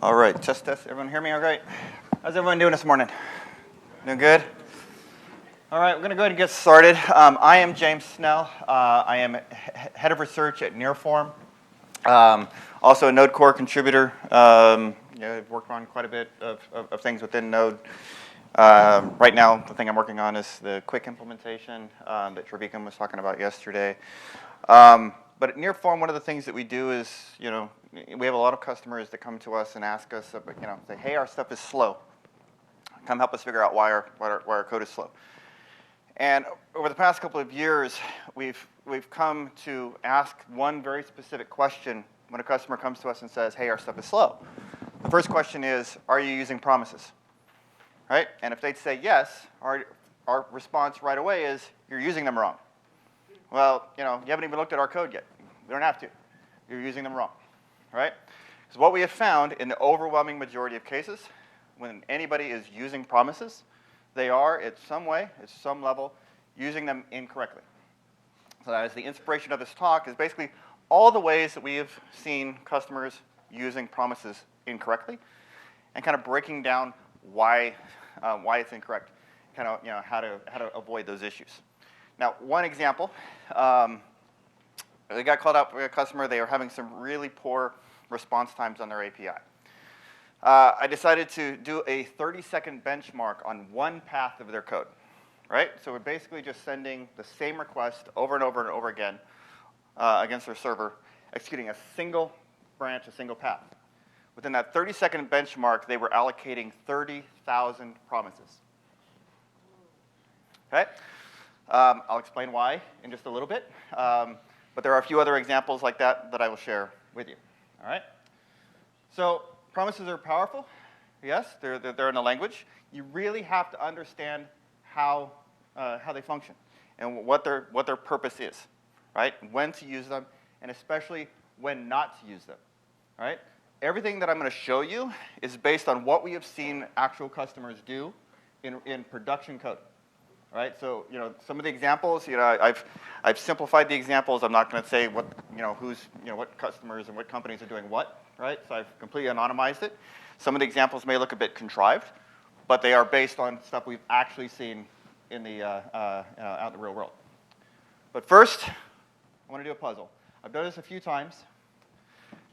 All right, test. Everyone hear me all right? How's everyone doing this morning? Doing good? All right, we're going to go ahead and get started. I am James Snell. I am head of research at NearForm. Also a Node core contributor. I've worked on quite a bit of things within Node. Right now, the thing I'm working on is the quick implementation that Trevikan was talking about yesterday. But at NearForm, one of the things that we do is, we have a lot of customers that come to us and ask us, say, hey, our stuff is slow. Come help us figure out why our code is slow. And over the past couple of years, we've come to ask one very specific question when a customer comes to us and says, hey, our stuff is slow. The first question is, are you using promises? Right? And if they'd say yes, our response right away is, you're using them wrong. Well, you haven't even looked at our code yet. We don't have to. You're using them wrong. Right? Because what we have found in the overwhelming majority of cases, when anybody is using promises, they are, at some way, at some level, using them incorrectly. So that is the inspiration of this talk, is basically all the ways that we have seen customers using promises incorrectly, and kind of breaking down why it's incorrect, kind of how to avoid those issues. Now, one example, they got called out by a customer. They were having some really poor response times on their API. I decided to do a 30-second benchmark on one path of their code, right? So we're basically just sending the same request over and over and over again against their server, executing a single branch, a single path. Within that 30-second benchmark, they were allocating 30,000 promises. Okay? I'll explain why in just a little bit. But there are a few other examples like that I will share with you. All right? So promises are powerful. Yes, they're in the language. You really have to understand how they function and what their purpose is, right? When to use them, and especially when not to use them. All right? Everything that I'm going to show you is based on what we have seen actual customers do in production code. All right? So some of the examples, I've simplified the examples. I'm not going to say what what customers and what companies are doing what. Right? So I've completely anonymized it. Some of the examples may look a bit contrived, but they are based on stuff we've actually seen in the out in the real world. But first, I want to do a puzzle. I've done this a few times.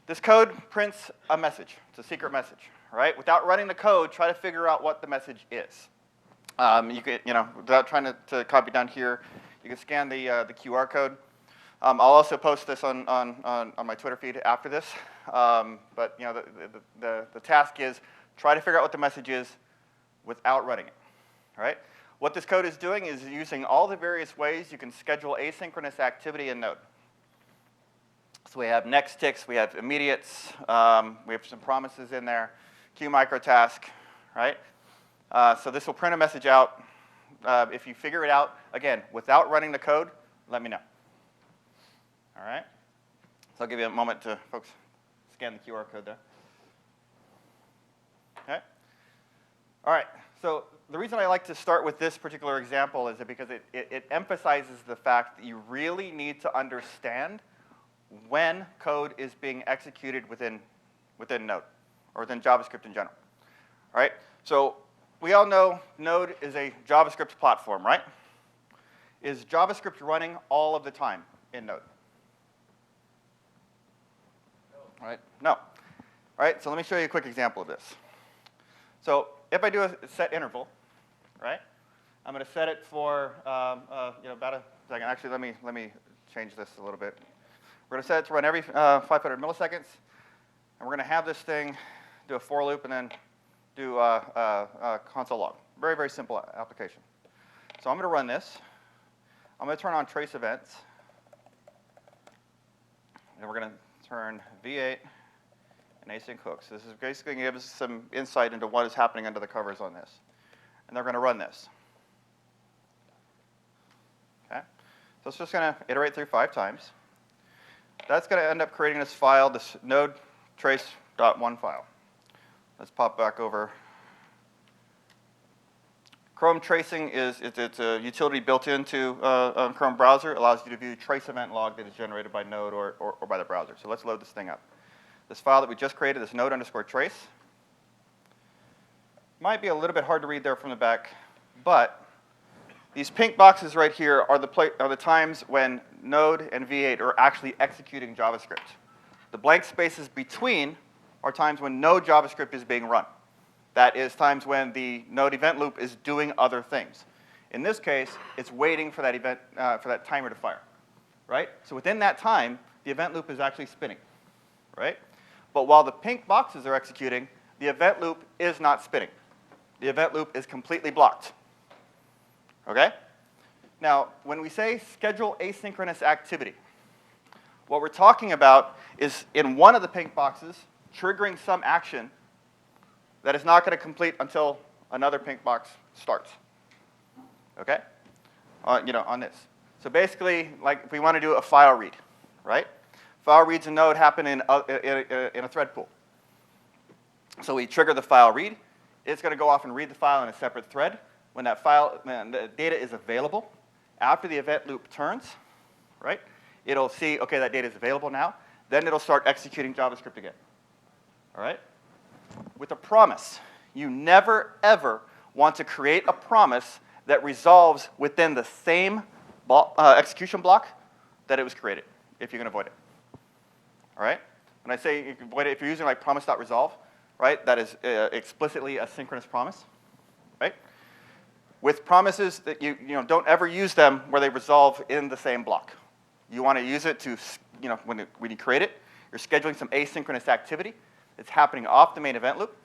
This code prints a message. It's a secret message, right? Without running the code, try to figure out what the message is. You could, without trying to copy down here, you can scan the QR code. I'll also post this on my Twitter feed after this. But the task is try to figure out what the message is without running it. All right? What this code is doing is using all the various ways you can schedule asynchronous activity in Node. So we have next ticks, we have immediates, we have some promises in there, queue microtask, right? So this will print a message out. If you figure it out, again, without running the code, let me know. All right? So I'll give you a moment to, folks, scan the QR code there. Okay? All right. So the reason I like to start with this particular example is because it emphasizes the fact that you really need to understand when code is being executed within Node, or within JavaScript in general. All right? So we all know Node is a JavaScript platform, right? Is JavaScript running all of the time in Node? No. Right? No. All right, so let me show you a quick example of this. So if I do a set interval, right, I'm going to set it for about a second. Actually, let me change this a little bit. We're going to set it to run every 500 milliseconds, and we're going to have this thing do a for loop and then do a console log. Very, very simple application. So I'm going to run this. I'm going to turn on trace events, and we're going to turn V8 and async hooks. This is basically going to give us some insight into what is happening under the covers on this. And they're going to run this. Okay? So it's just going to iterate through 5 times. That's going to end up creating this file, this node trace.1 file. Let's pop back over. Chrome tracing it's a utility built into Chrome browser. It allows you to view trace event log that is generated by Node or by the browser. So let's load this thing up. This file that we just created, this node_trace, might be a little bit hard to read there from the back, but these pink boxes right here are the times when Node and V8 are actually executing JavaScript. The blank spaces between are times when no JavaScript is being run. That is times when the Node event loop is doing other things. In this case, it's waiting for that event, for that timer to fire, right? So within that time, the event loop is actually spinning, right? But while the pink boxes are executing, the event loop is not spinning. The event loop is completely blocked, okay? Now, when we say schedule asynchronous activity, what we're talking about is in one of the pink boxes, triggering some action that is not going to complete until another pink box starts, okay? On this. So basically, like if we want to do a file read, right? File reads in Node happen in a thread pool. So we trigger the file read. It's going to go off and read the file in a separate thread. When the data is available, after the event loop turns, right? It'll see, okay, that data is available now. Then it'll start executing JavaScript again, all right? With a promise, you never, ever want to create a promise that resolves within the same execution block that it was created, if you can avoid it, all right? When I say you can avoid it, if you're using like promise.resolve, right, that is explicitly a synchronous promise, right? With promises that you don't ever use them where they resolve in the same block. You want to use it to, when you create it, you're scheduling some asynchronous activity. It's happening off the main event loop,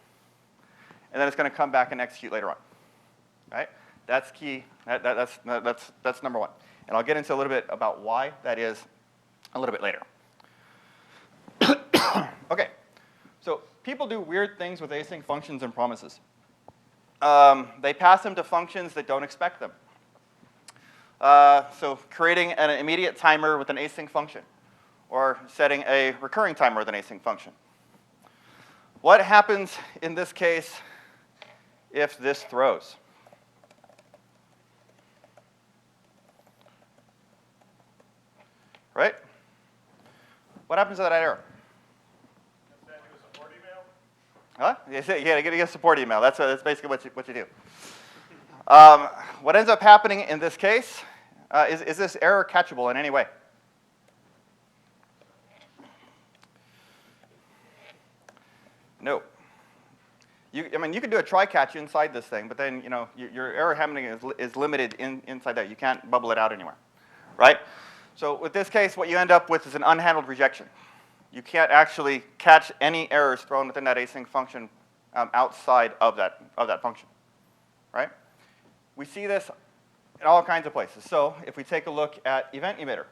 and then it's going to come back and execute later on, right? That's key. That's number one. And I'll get into a little bit about why that is a little bit later. Okay, so people do weird things with async functions and promises. They pass them to functions that don't expect them. So creating an immediate timer with an async function, or setting a recurring timer with an async function. What happens in this case if this throws? Right? What happens to that error? Send you a support email? Huh? Yeah, get a support email. That's basically what you do. What ends up happening in this case is this error catchable in any way? No. You can do a try catch inside this thing, but then your error handling is limited inside there. You can't bubble it out anywhere, right? So with this case, what you end up with is an unhandled rejection. You can't actually catch any errors thrown within that async function outside of that function, right? We see this in all kinds of places. So if we take a look at event emitter,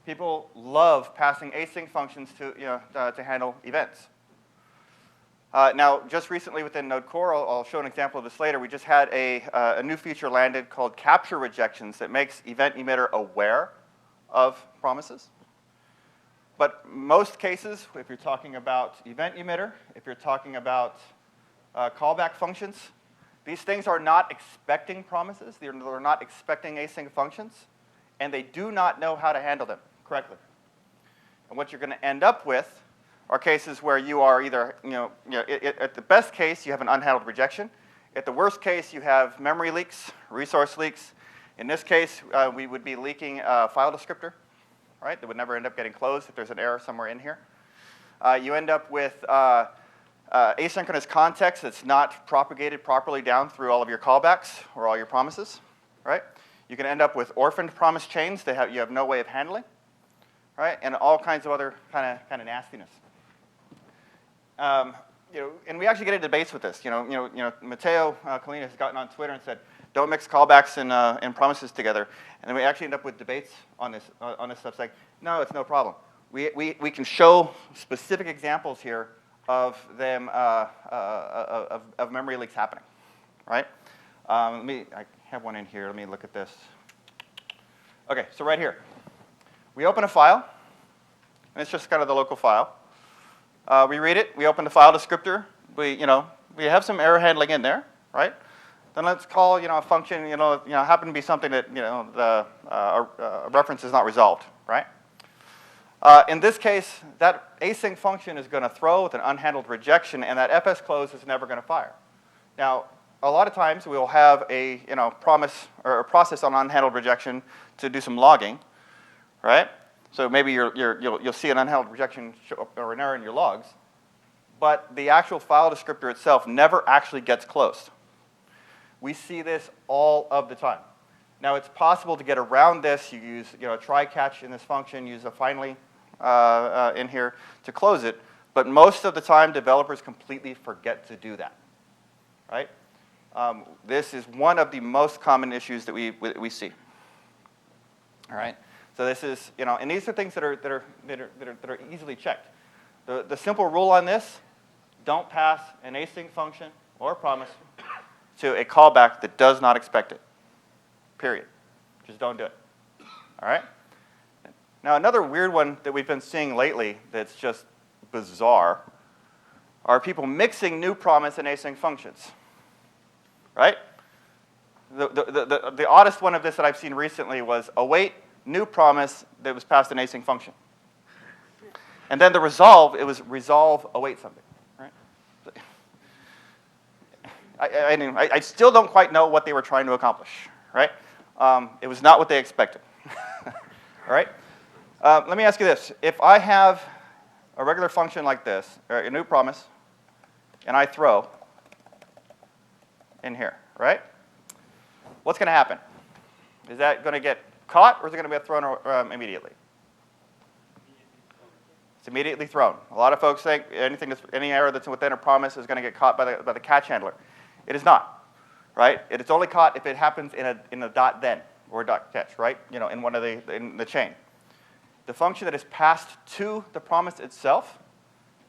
people love passing async functions to handle events. Now, just recently within Node Core, I'll show an example of this later. We just had a new feature landed called capture rejections that makes event emitter aware of promises. But most cases, if you're talking about event emitter, if you're talking about callback functions, these things are not expecting promises. They're not expecting async functions, and they do not know how to handle them correctly. And what you're going to end up with are cases where you are either, at the best case, you have an unhandled rejection. At the worst case, you have memory leaks, resource leaks. In this case, we would be leaking a file descriptor, right? That would never end up getting closed if there's an error somewhere in here. You end up with asynchronous context that's not propagated properly down through all of your callbacks or all your promises, right? You can end up with orphaned promise chains that you have no way of handling, right? And all kinds of other kind of nastiness. And we actually get into debates with this. Matteo Colina has gotten on Twitter and said, "Don't mix callbacks and promises together." And then we actually end up with debates on this stuff, saying, "No, it's no problem. We can show specific examples here of them of memory leaks happening, right?" I have one in here. Let me look at this. Okay, so right here, we open a file, and it's just kind of the local file. We read it. We open the file descriptor. We have some error handling in there, right? Then let's call a function. Happen to be something that a reference is not resolved, right? In this case, that async function is going to throw with an unhandled rejection, and that fs close is never going to fire. Now, a lot of times we will have a promise or a process on unhandled rejection to do some logging, right? So maybe you'll see an unhandled rejection or an error in your logs, but the actual file descriptor itself never actually gets closed. We see this all of the time. Now, it's possible to get around this. You use a try catch in this function, use a finally in here to close it, but most of the time developers completely forget to do that, right? This is one of the most common issues that we see. All right. So this is and these are things that are easily checked. The simple rule on this: don't pass an async function or a promise to a callback that does not expect it. Period. Just don't do it. All right. Now another weird one that we've been seeing lately that's just bizarre are people mixing new promise and async functions. Right? The oddest one of this that I've seen recently was await new promise that was passed an async function. And then the resolve, it was resolve await something. Right? I still don't quite know what they were trying to accomplish. Right? It was not what they expected. All right? Let me ask you this. If I have a regular function like this, or a new promise, and I throw in here, right? What's going to happen? Is that going to get caught, or is it going to be thrown immediately? It's immediately thrown. A lot of folks think any error that's within a promise is going to get caught by the catch handler. It is not, right? It is only caught if it happens in a dot then or a dot catch, right? In one of in the chain. The function that is passed to the promise itself,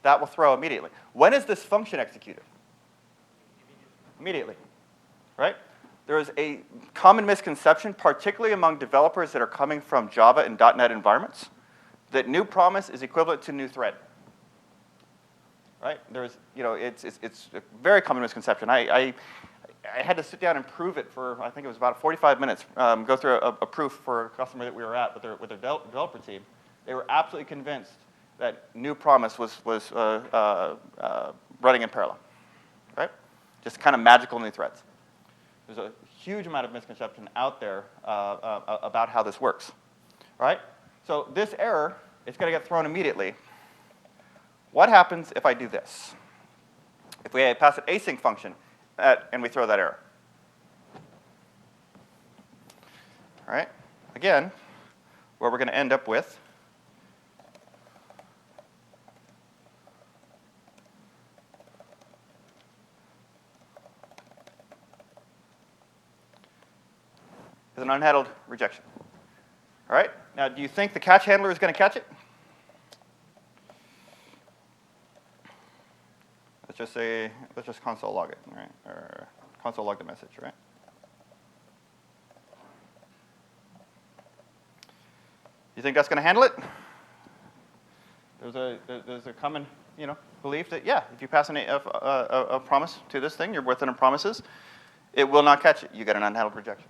that will throw immediately. When is this function executed? Immediately, right? There is a common misconception, particularly among developers that are coming from Java and .NET environments, that new promise is equivalent to new thread. Right? There's, it's a very common misconception. I had to sit down and prove it for, I think it was about 45 minutes, go through a proof for a customer that we were at with their developer team. They were absolutely convinced that new promise was running in parallel, right? Just kind of magical new threads. There's a huge amount of misconception out there about how this works, right? So this error is going to get thrown immediately. What happens if I do this? If we pass an async function and we throw that error? All right. Again, what we're going to end up with is an unhandled rejection. All right? Now, do you think the catch handler is going to catch it? Let's just console log it, right? Or console log the message, right? You think that's going to handle it? There's a common, belief that if you pass a promise to this thing, you're within a promises, it will not catch it. You get an unhandled rejection.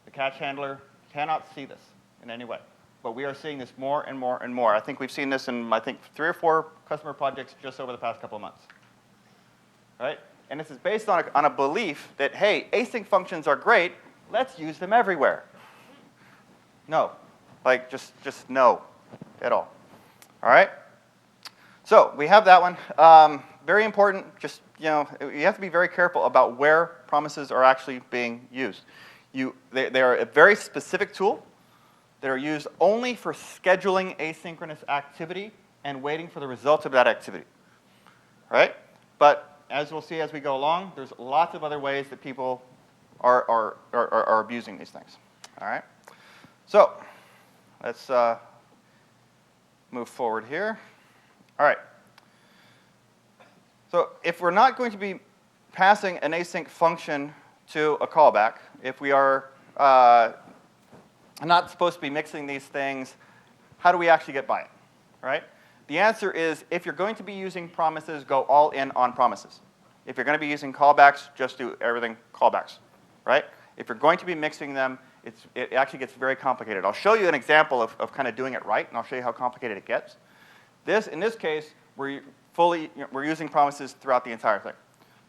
The catch handler cannot see this in any way. But we are seeing this more and more and more. I think we've seen this in, 3 or 4 customer projects just over the past couple of months. Right? And this is based on a belief that, hey, async functions are great. Let's use them everywhere. No. Just no at all. All right? So we have that one. Very important. Just, you have to be very careful about where promises are actually being used. They are a very specific tool that are used only for scheduling asynchronous activity and waiting for the results of that activity. Right? But as we'll see as we go along, there's lots of other ways that people are abusing these things. All right? So let's move forward here. All right. So if we're not going to be passing an async function to a callback, if we are not supposed to be mixing these things, how do we actually get by it? Right? The answer is, if you're going to be using promises, go all in on promises. If you're going to be using callbacks, just do everything callbacks. Right? If you're going to be mixing them, it actually gets very complicated. I'll show you an example of kind of doing it right, and I'll show you how complicated it gets. In this case, we're using promises throughout the entire thing.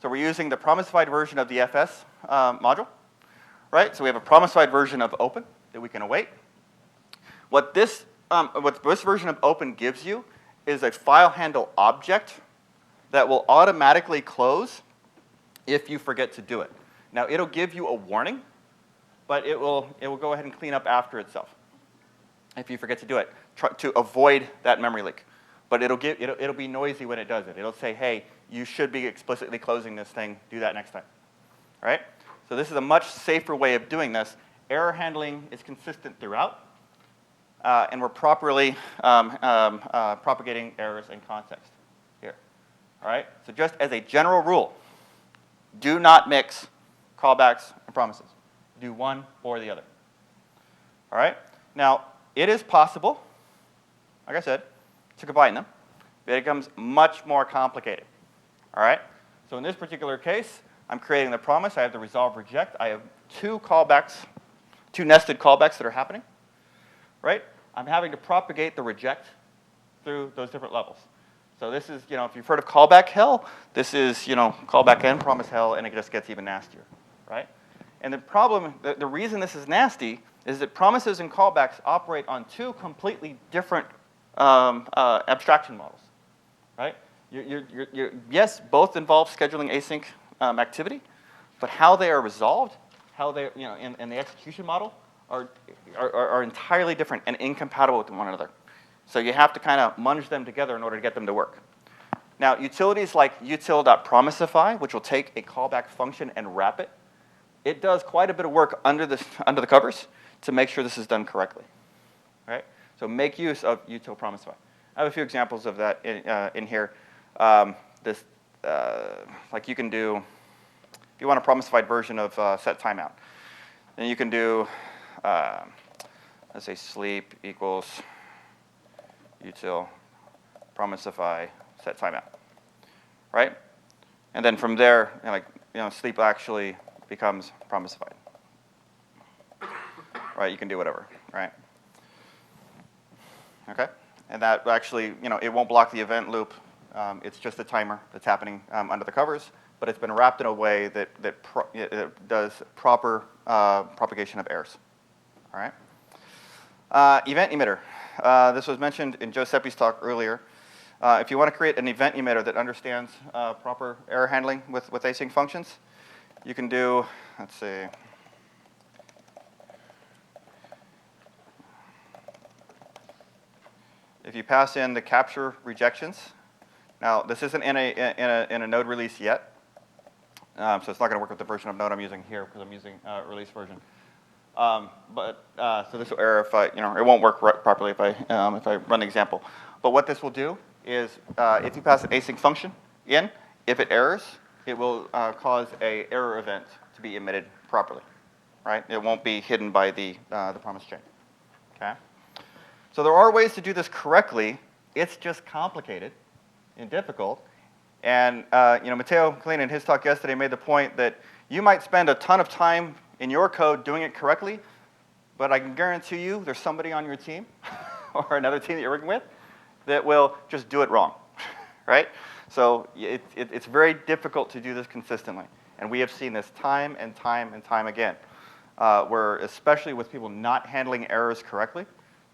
So we're using the promise-fied version of the FS module, right? So we have a promise-fied version of open that we can await. What this version of open gives you is a file handle object that will automatically close if you forget to do it. Now, it'll give you a warning, but it will go ahead and clean up after itself if you forget to do it, to avoid that memory leak. But it'll be noisy when it does it. It'll say, hey, you should be explicitly closing this thing. Do that next time. All right? So this is a much safer way of doing this. Error handling is consistent throughout, and we're properly propagating errors in context here. All right? So just as a general rule, do not mix callbacks and promises. Do one or the other. All right? Now, it is possible, like I said, to combine them, but it becomes much more complicated. All right? So in this particular case, I'm creating the promise. I have the resolve reject. I have two nested callbacks that are happening. Right? I'm having to propagate the reject through those different levels. So this is, if you've heard of callback hell, this is, callback and promise hell, and it just gets even nastier. Right? And the problem, the reason this is nasty is that promises and callbacks operate on two completely different abstraction models, right? Yes, both involve scheduling async activity, but how they are resolved, how they, in the execution model, are entirely different and incompatible with one another. So you have to kind of munge them together in order to get them to work. Now, utilities like util.promisify, which will take a callback function and wrap it, it does quite a bit of work under the covers to make sure this is done correctly. Right? So make use of util.promisify. I have a few examples of that in here. Like you can do, if you want a promisfied version of set timeout, then you can do, let's say sleep equals util promisify set timeout, right? And then from there, sleep actually becomes promisfied, right? You can do whatever, right? Okay, and that actually, it won't block the event loop. It's just a timer that's happening under the covers, but it's been wrapped in a way that does proper propagation of errors. All right. Event emitter. This was mentioned in Giuseppe's talk earlier. If you want to create an event emitter that understands proper error handling with async functions, you can do, let's see. If you pass in the capture rejections, now this isn't in a Node release yet, so it's not going to work with the version of Node I'm using here because I'm using release version. So this will error if it won't work properly if I run the example. But what this will do is if you pass an async function in, if it errors, it will cause a error event to be emitted properly, right? It won't be hidden by the promise chain. Okay. So there are ways to do this correctly. It's just complicated and difficult. And Matteo Collina in his talk yesterday made the point that you might spend a ton of time in your code doing it correctly, but I can guarantee you there's somebody on your team or another team that you're working with that will just do it wrong, right? So it's very difficult to do this consistently. And we have seen this time and time and time again, where especially with people not handling errors correctly,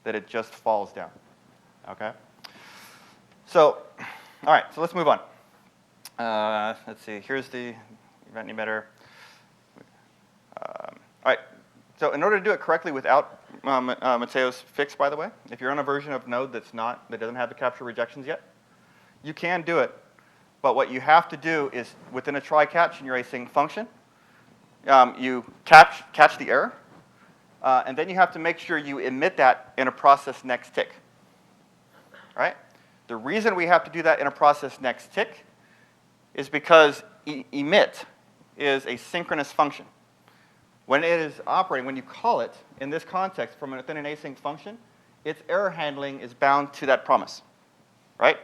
that it just falls down, okay? So, all right, so let's move on. Let's see, here's the event emitter. All right, so in order to do it correctly without Matteo's fix, by the way, if you're on a version of Node that doesn't have the capture rejections yet, you can do it. But what you have to do is within a try catch in your async function, you catch the error, and then you have to make sure you emit that in a process next tick. Right? The reason we have to do that in a process next tick is because emit is a synchronous function. When it is operating, when you call it in this context from within an async function, its error handling is bound to that promise, right?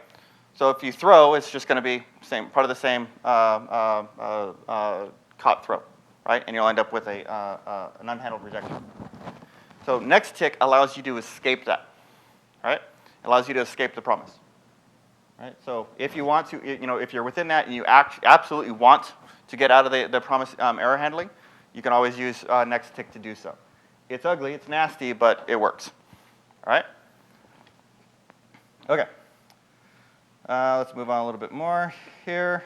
So if you throw, it's just going to be part of the same caught throw, right? And you'll end up with an unhandled rejection. So next tick allows you to escape that, right? It allows you to escape the promise. right? So if you want to, if you're within that and you absolutely want to get out of the promise error handling, you can always use next tick to do so. It's ugly, it's nasty, but it works. All right? Okay. Let's move on a little bit more here.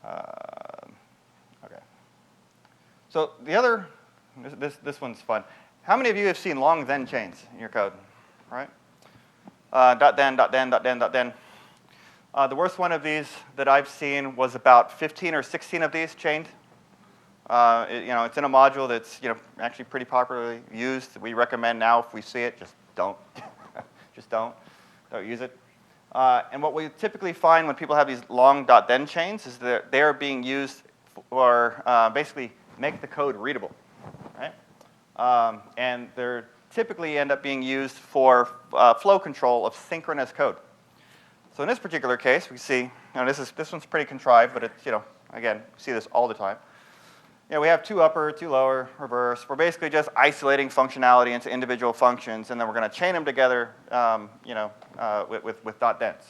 Okay. So the other, this one's fun. How many of you have seen long then chains in your code? Right? Then. The worst one of these that I've seen was about 15 or 16 of these chained. It's in a module that's actually pretty popularly used. We recommend now if we see it, just don't, just don't use it. And what we typically find when people have these long .then chains is that they are being used for basically make the code readable, right? And they're typically end up being used for flow control of synchronous code. So in this particular case, we see, this one's pretty contrived, but it's, again, we see this all the time. We have two upper, two lower, reverse. We're basically just isolating functionality into individual functions, and then we're going to chain them together, with .dens.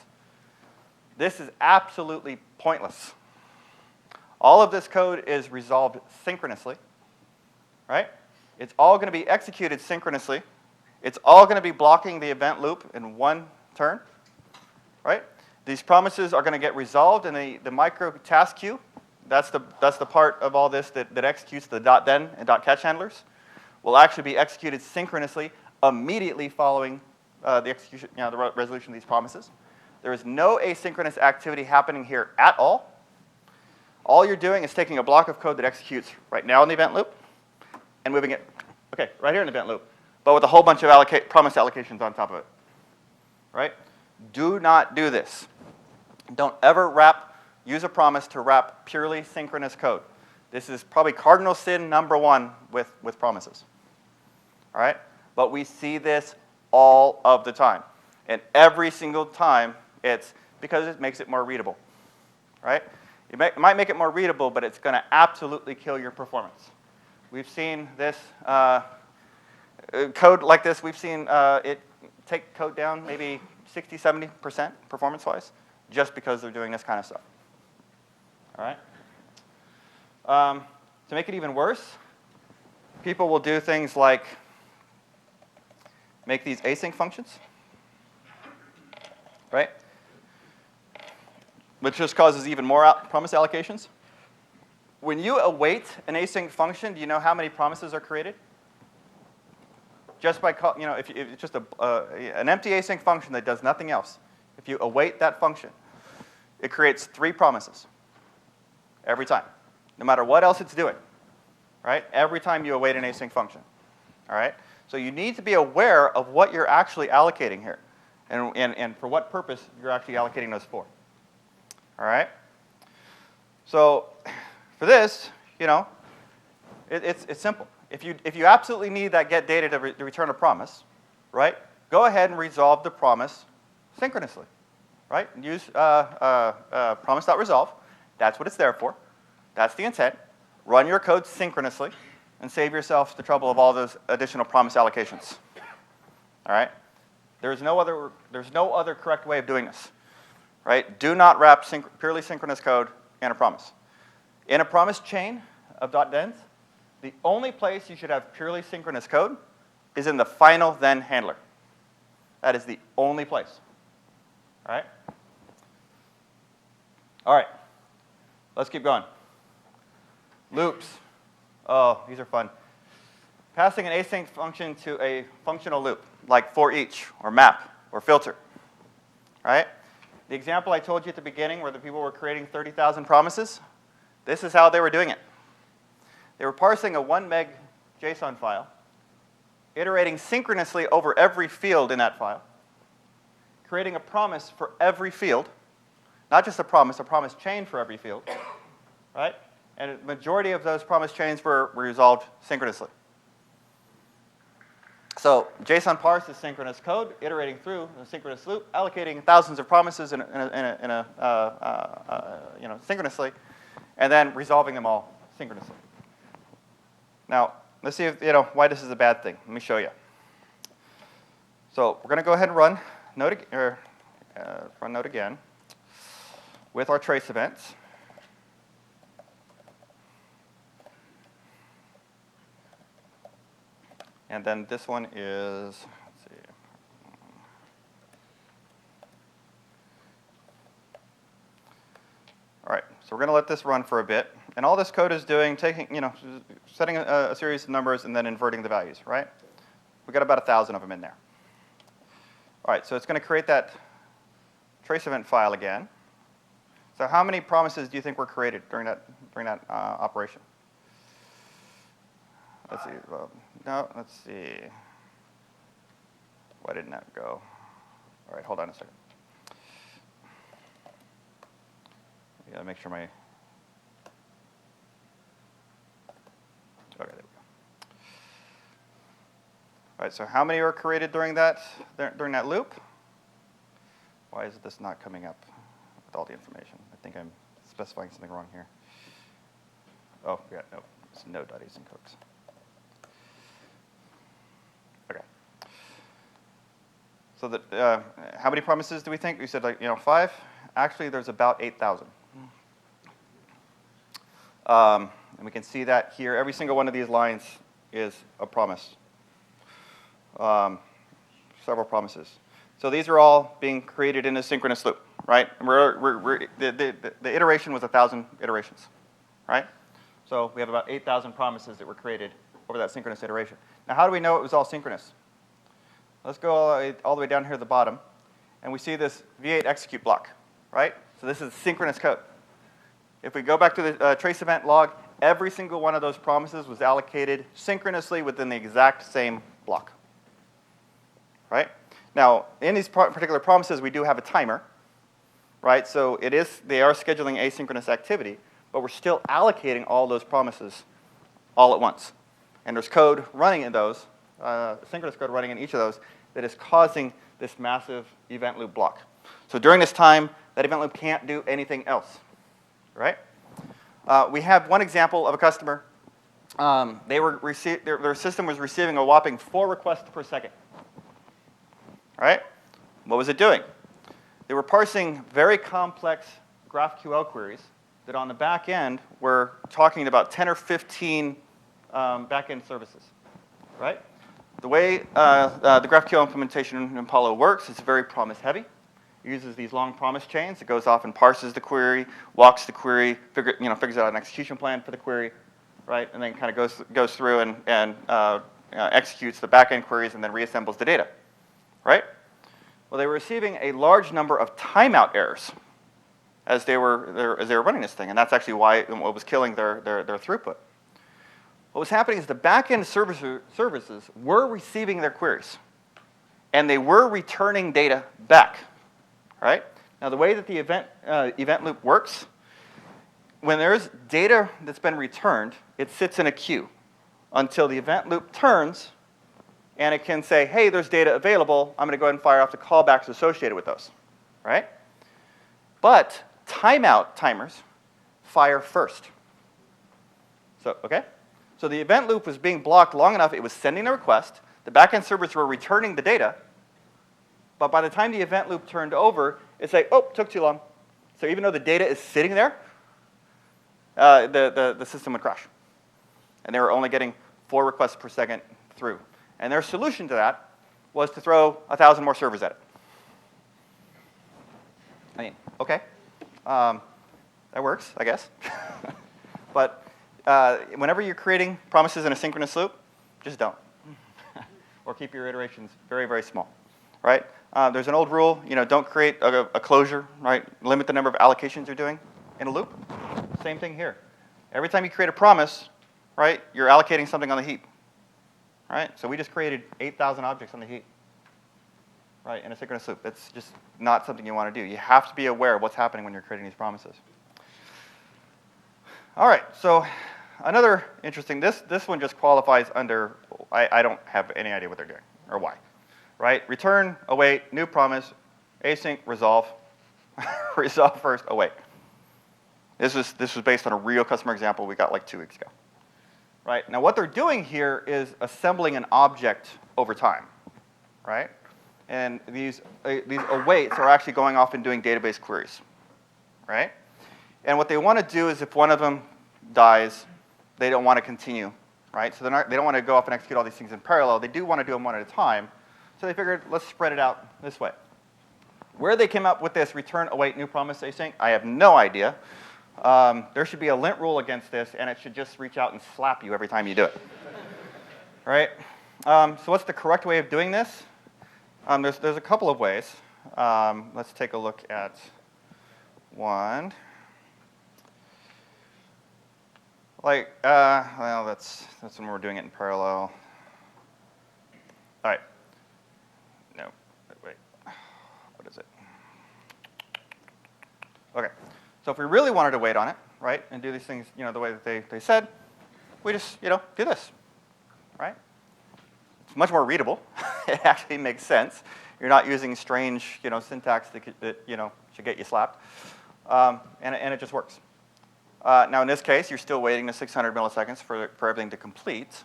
This is absolutely pointless. All of this code is resolved synchronously, right? It's all going to be executed synchronously. It's all going to be blocking the event loop in one turn, right? These promises are going to get resolved in the micro task queue. That's the part of all this that executes the .then and .catch handlers. Will actually be executed synchronously immediately following the execution, the resolution of these promises. There is no asynchronous activity happening here at all. All you're doing is taking a block of code that executes right now in the event loop and moving it, right here in the event loop, but with a whole bunch of promise allocations on top of it, right? Do not do this. Don't ever use a promise to wrap purely synchronous code. This is probably cardinal sin number one with promises. All right? But we see this all of the time. And every single time, it's because it makes it more readable. Right? It might make it more readable, but it's going to absolutely kill your performance. We've seen this code like this. We've seen it take code down maybe 60, 70% performance-wise just because they're doing this kind of stuff. All right? To make it even worse, people will do things like make these async functions, right? Which just causes even more promise allocations. When you await an async function, do you know how many promises are created? Just by, if it's just an empty async function that does nothing else, if you await that function, it creates 3 promises. Every time, no matter what else it's doing, right? Every time you await an async function, all right? So you need to be aware of what you're actually allocating here and for what purpose you're actually allocating those for, all right? So for this, it's simple. If you absolutely need that get data to return a promise, right, go ahead and resolve the promise synchronously, right? Use promise.resolve. That's what it's there for. That's the intent. Run your code synchronously and save yourself the trouble of all those additional promise allocations. All right? There's no other correct way of doing this. Right? Do not wrap purely synchronous code in a promise. In a promise chain of .dens, the only place you should have purely synchronous code is in the final then handler. That is the only place. All right? All right. Let's keep going. Loops. Oh, these are fun. Passing an async function to a functional loop, like for each, or map, or filter. Right? The example I told you at the beginning where the people were creating 30,000 promises, this is how they were doing it. They were parsing a 1 meg JSON file, iterating synchronously over every field in that file, creating a promise for every field, not just a promise chain for every field, right? And the majority of those promise chains were resolved synchronously. So JSON parse is synchronous code, iterating through a synchronous loop, allocating thousands of promises synchronously, and then resolving them all synchronously. Now, let's see if, why this is a bad thing. Let me show you. So we're going to go ahead and run run node again with our trace events. And then this one is, let's see. All right, so we're going to let this run for a bit. And all this code is doing, setting a series of numbers and then inverting the values, right? We've got about 1,000 of them in there. All right, so it's going to create that trace event file again. So how many promises do you think were created during that operation? Let's see. Well, no, let's see. Why didn't that go? All right, hold on a second. I gotta make sure my. Okay, there we go. All right, so how many were created during that loop? Why is this not coming up with all the information? I think I'm specifying something wrong here. Oh, yeah, no, it's Node.async hooks. Okay. So how many promises do we think? We said 5. Actually, there's about 8,000. And we can see that here. Every single one of these lines is a promise. Several promises. So these are all being created in a synchronous loop, right? And the iteration was 1,000 iterations, right? So we have about 8,000 promises that were created over that synchronous iteration. Now, how do we know it was all synchronous? Let's go all the way down here at the bottom, and we see this V8 execute block, right? So this is synchronous code. If we go back to the trace event log, every single one of those promises was allocated synchronously within the exact same block, right? Now, in these particular promises, we do have a timer, right? So they are scheduling asynchronous activity, but we're still allocating all those promises all at once. And there's code running in those, synchronous code running in each of those, that is causing this massive event loop block. So during this time, that event loop can't do anything else, right? We have one example of a customer. Their system was receiving a whopping 4 requests per second. Right? What was it doing? They were parsing very complex GraphQL queries that on the back end were talking about 10 or 15 back-end services. Right? The way the GraphQL implementation in Apollo works is very promise-heavy. It uses these long promise chains. It goes off and parses the query, walks the query, figures out an execution plan for the query, right? And then kind of goes through and executes the back-end queries and then reassembles the data. Right? Well, they were receiving a large number of timeout errors as they were running this thing, and that's actually what was killing their throughput. What was happening is the back-end services were receiving their queries, and they were returning data back. Right? Now, the way that the event loop works, when there's data that's been returned, it sits in a queue until the event loop turns. And it can say, hey, there's data available. I'm going to go ahead and fire off the callbacks associated with those, right? But timeout timers fire first. So, okay? So the event loop was being blocked long enough. It was sending the request. The backend servers were returning the data. But by the time the event loop turned over, it's like, oh, took too long. So even though the data is sitting there, the system would crash. And they were only getting 4 requests per second through. And their solution to that was to throw 1,000 more servers at it. I mean, okay. That works, I guess. But whenever you're creating promises in a synchronous loop, just don't. Or keep your iterations very, very small. Right? There's an old rule, don't create a closure, right? Limit the number of allocations you're doing in a loop. Same thing here. Every time you create a promise, right, you're allocating something on the heap. Right? So we just created 8,000 objects on the heap, right, in a synchronous loop. That's just not something you want to do. You have to be aware of what's happening when you're creating these promises. All right, so another interesting, this one just qualifies under, I don't have any idea what they're doing or why. Right? Return, await, new promise, async, resolve, resolve first, await. This was based on a real customer example we got like 2 weeks ago. Right? Now what they're doing here is assembling an object over time, right? and these awaits are actually going off and doing database queries, right? And what they want to do is if one of them dies, they don't want to continue, right? So they don't want to go off and execute all these things in parallel. They do want to do them one at a time. So they figured, let's spread it out this way. Where they came up with this return await new promise async, I have no idea. There should be a lint rule against this, and it should just reach out and slap you every time you do it. Right? So what's the correct way of doing this? There's a couple of ways. Let's take a look at one. Well, that's when we're doing it in parallel. All right. No, wait. What is it? Okay. So if we really wanted to wait on it, right, and do these things, the way that they said, we just, do this, right? It's much more readable. It actually makes sense. You're not using strange, syntax that should get you slapped, and it just works. Now in this case, you're still waiting the 600 milliseconds for everything to complete,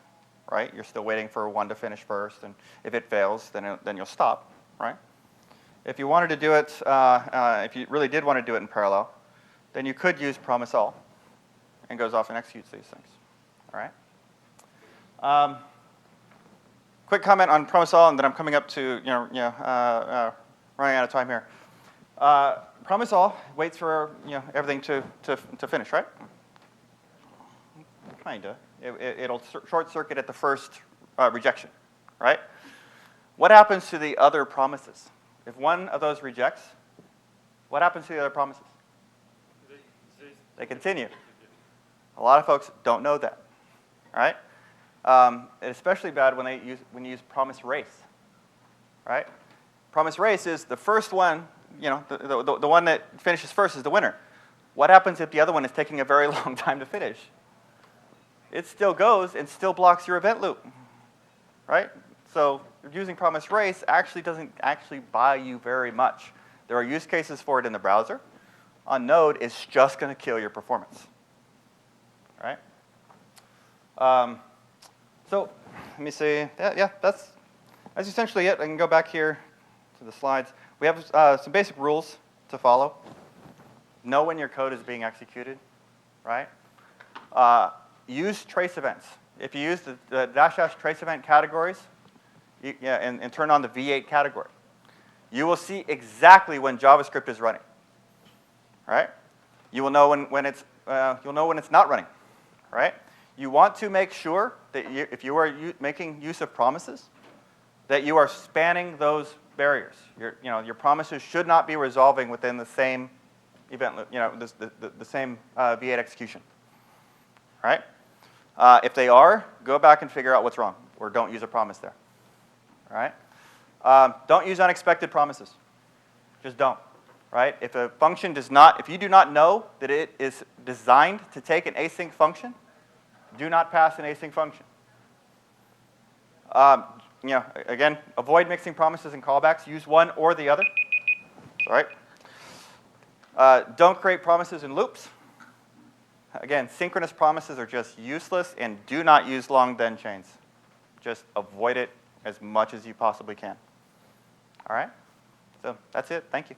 right? You're still waiting for one to finish first, and if it fails, then you'll stop, right? If you wanted to do it, if you really did want to do it in parallel, then you could use promise all, and goes off and executes these things, all right? Quick comment on promise all, and then I'm coming up to running out of time here. Promise all waits for everything to finish, right? Kinda. It'll short circuit at the first rejection, right? What happens to the other promises? If one of those rejects, what happens to the other promises? They continue. A lot of folks don't know that, all right? It's especially bad when you use promise race, right? Promise race is the first one, the one that finishes first is the winner. What happens if the other one is taking a very long time to finish? It still goes and still blocks your event loop, right? So using promise race actually doesn't actually buy you very much. There are use cases for it in the browser. On Node, it's just going to kill your performance, right? So let me see. Yeah, that's essentially it. I can go back here to the slides. We have some basic rules to follow. Know when your code is being executed, right? Use trace events. If you use the -- trace event categories, and turn on the V8 category, you will see exactly when JavaScript is running, right? You will know when it's not running, right? You want to make sure that if you are making use of promises, that you are spanning those barriers. Your promises should not be resolving within the same event loop, the same V8 execution, right? If they are, go back and figure out what's wrong, or don't use a promise there, all right? Don't use unexpected promises. Just don't, right? If a function if you do not know that it is designed to take an async function, do not pass an async function. Again, avoid mixing promises and callbacks. Use one or the other. All right. Don't create promises in loops. Again, synchronous promises are just useless, and do not use long then chains. Just avoid it as much as you possibly can. All right. So that's it. Thank you.